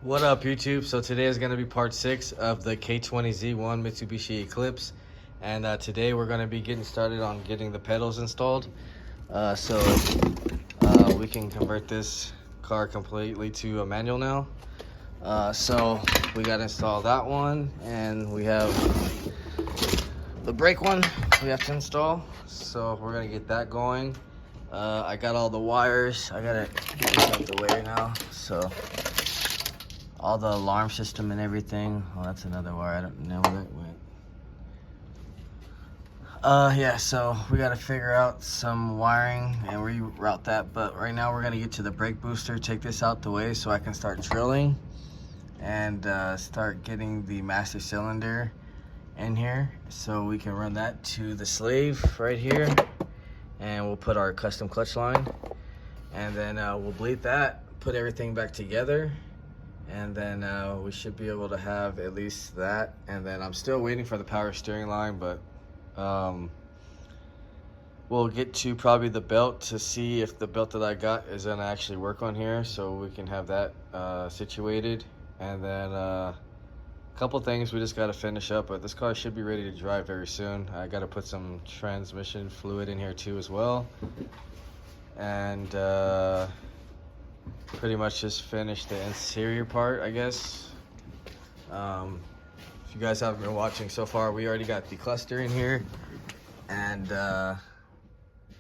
What up, YouTube? So today is going to be part 6 of the K20z1 Mitsubishi Eclipse, and today we're going to be getting started on getting the pedals installed. So we can convert this car completely to a manual now. So we got to install that one, and we have the brake one we have to install. So we're going to get that going. I got all the wires. I got to get this out the way now. So all the alarm system and everything. Oh, that's another wire. I don't know where that went. Yeah, so we got to figure out some wiring and reroute that. But right now we're going to get to the brake booster, take this out the way so I can start drilling and start getting the master cylinder in here so we can run that to the slave right here, and we'll put our custom clutch line, and then we'll bleed that, put everything back together, and then we should be able to have at least that. And then I'm still waiting for the power steering line, but we'll get to probably the belt to see if the belt that I got is gonna actually work on here, so we can have that situated. And then a couple things we just got to finish up, but this car should be ready to drive very soon. I got to put some transmission fluid in here too as well, and pretty much just finished the interior part, I guess. If you guys haven't been watching so far, we already got the cluster in here, and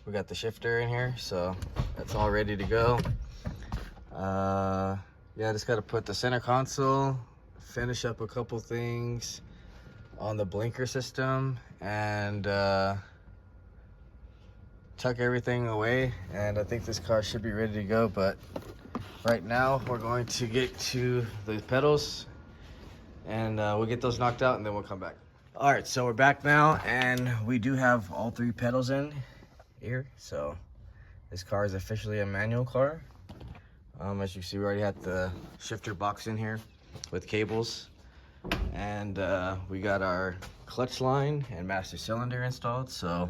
we got the shifter in here, so that's all ready to go. Yeah, I just got to put the center console, finish up a couple things on the blinker system, and tuck everything away, and I think this car should be ready to go. But right now we're going to get to the pedals, and we'll get those knocked out and then we'll come back. All right, so we're back now, and we do have all 3 pedals in here. So this car is officially a manual car. As you see, we already had the shifter box in here with cables, and we got our clutch line and master cylinder installed. So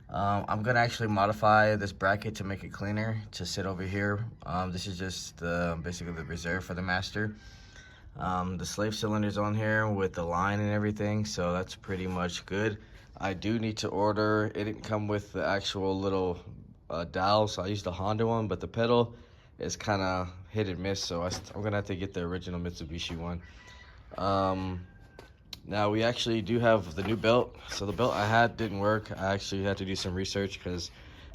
I'm gonna actually modify this bracket to make it cleaner to sit over here. This is just basically the reserve for the master. The slave cylinder's on here with the line and everything, so that's pretty much good. I do need to order, it didn't come with the actual little dowel, so I used the Honda one, but the pedal is kind of hit and miss, so I'm gonna have to get the original Mitsubishi one. Now we actually do have the new belt. So the belt I had didn't work. I actually had to do some research because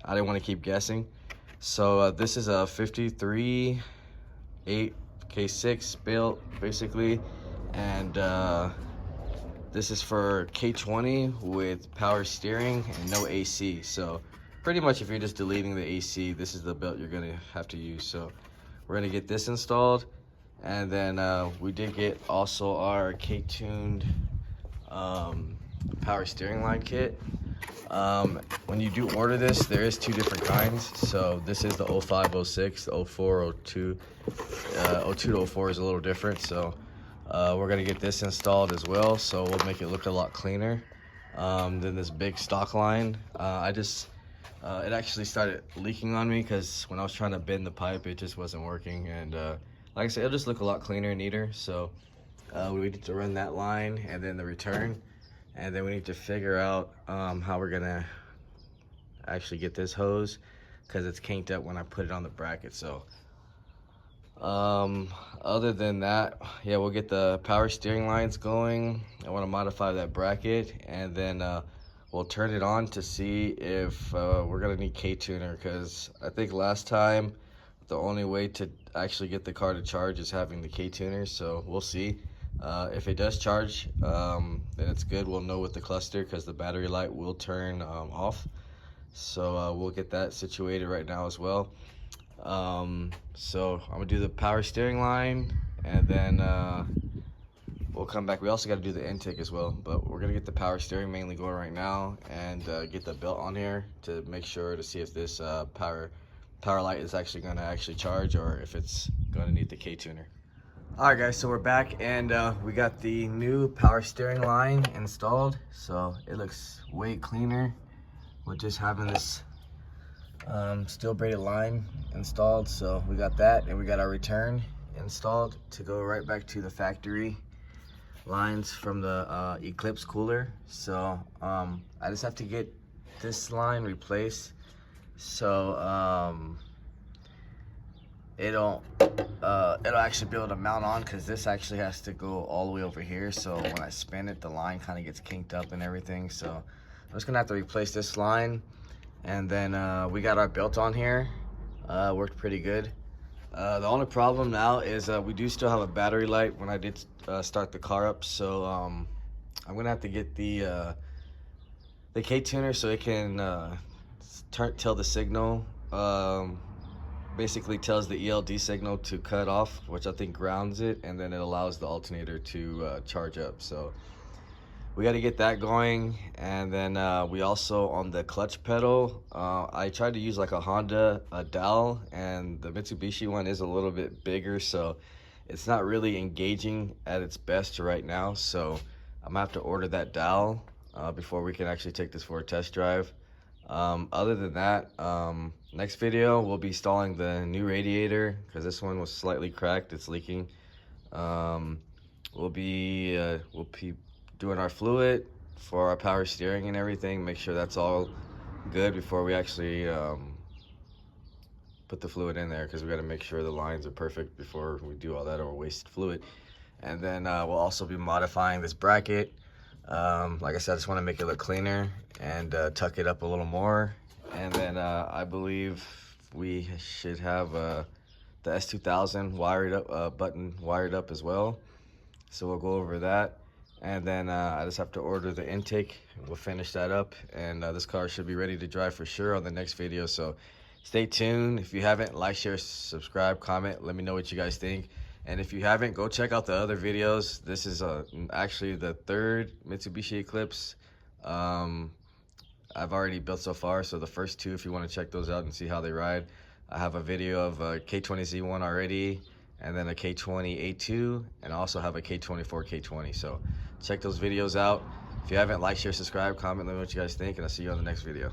I didn't want to keep guessing. So this is a 53 8 K6 belt basically, and this is for K20 with power steering and no AC. So pretty much if you're just deleting the AC, this is the belt you're gonna have to use. So we're gonna get this installed, and then we did get also our K-tuned power steering line kit. When you do order this, there is 2 different kinds. So this is the 0506, the 04, 02. 02 to 04 is a little different. So we're gonna get this installed as well, so we'll make it look a lot cleaner than this big stock line. It actually started leaking on me because when I was trying to bend the pipe, it just wasn't working. And like I said, it'll just look a lot cleaner and neater. So we need to run that line and then the return. And then we need to figure out how we're gonna actually get this hose, because it's kinked up when I put it on the bracket. So other than that, yeah, we'll get the power steering lines going. I want to modify that bracket, and then we'll turn it on to see if we're gonna need K-tuner, because I think last time the only way to actually get the car to charge is having the K-tuner. So we'll see. If it does charge, then it's good. We'll know with the cluster, because the battery light will turn off. So we'll get that situated right now as well. So I'm gonna do the power steering line, and then we'll come back. We also got to do the intake as well, but we're gonna get the power steering mainly going right now, and get the belt on here to make sure to see if this power light is actually gonna charge, or if it's gonna need the K-tuner. All right, guys, so we're back, and we got the new power steering line installed. So it looks way cleaner with just having this steel braided line installed. So we got that, and we got our return, installed to go right back to the factory lines from the Eclipse cooler. So I just have to get this line replaced so it'll actually be able to mount on, because this actually has to go all the way over here. So when I spin it, the line kind of gets kinked up and everything. So I'm just gonna have to replace this line. And then we got our belt on here. Worked pretty good. The only problem now is we do still have a battery light when I did start the car up. So I'm gonna have to get the K tuner so it can tell the signal. Basically tells the ELD signal to cut off, which I think grounds it, and then it allows the alternator to charge up. So we got to get that going. And then we also, on the clutch pedal, I tried to use like a Honda dowel, and the Mitsubishi one is a little bit bigger, so it's not really engaging at its best right now. So I'm gonna have to order that dowel before we can actually take this for a test drive. Other than that, next video we'll be installing the new radiator, because this one was slightly cracked, it's leaking. We'll be doing our fluid for our power steering and everything, make sure that's all good before we actually put the fluid in there, because we got to make sure the lines are perfect before we do all that, or waste fluid. And then we'll also be modifying this bracket. Like I said, I just want to make it look cleaner and tuck it up a little more. And then I believe we should have the S2000 wired up, button wired up as well. So we'll go over that. And then I just have to order the intake. We'll finish that up, and this car should be ready to drive for sure on the next video. So stay tuned. If you haven't, like, share, subscribe, comment, let me know what you guys think. And if you haven't, go check out the other videos. This is actually the third Mitsubishi Eclipse I've already built so far. So the first two, if you want to check those out and see how they ride, I have a video of a K20z1 already, and then a K20A2, and I also have a K24 K20. So check those videos out. If you haven't, like, share, subscribe, comment, let me know what you guys think, and I'll see you on the next video.